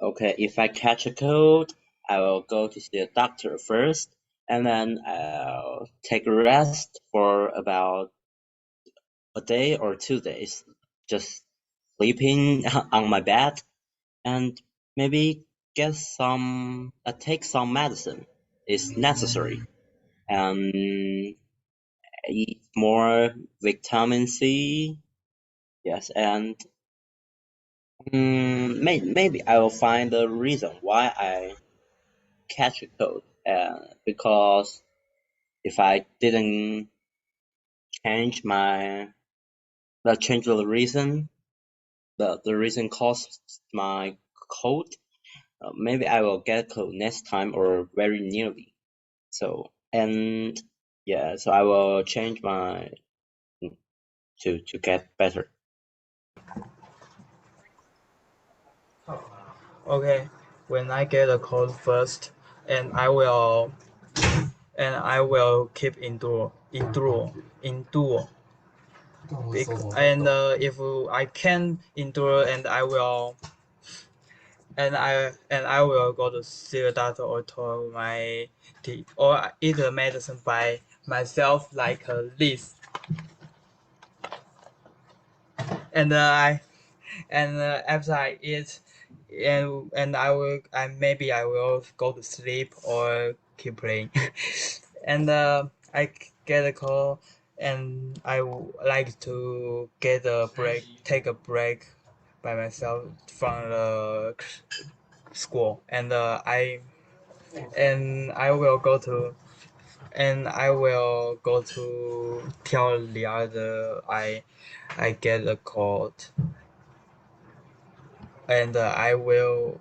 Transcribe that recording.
Okay, if I catch a cold, I will go to see a doctor first, and then I'll take a rest for about a day or 2 days, just sleeping on my bed, and maybe take some medicine is necessary, and eat more vitamin C. Yes, and maybe I will find the reason why I catch a cold. Because if I didn't change the reason, the reason caused my cold, maybe I will get cold next time or very nearly. So so I will change my to get better. Okay, when I get a cold first, and I will keep endure. And if I can endure, and I will go to see a doctor or to my or eat the medicine by myself like this. And after I eat, and maybe I will go to sleep or keep playing. And I get a call, and I would like to take a break by myself from the school, and I will go to tell the other I get a cold, and I will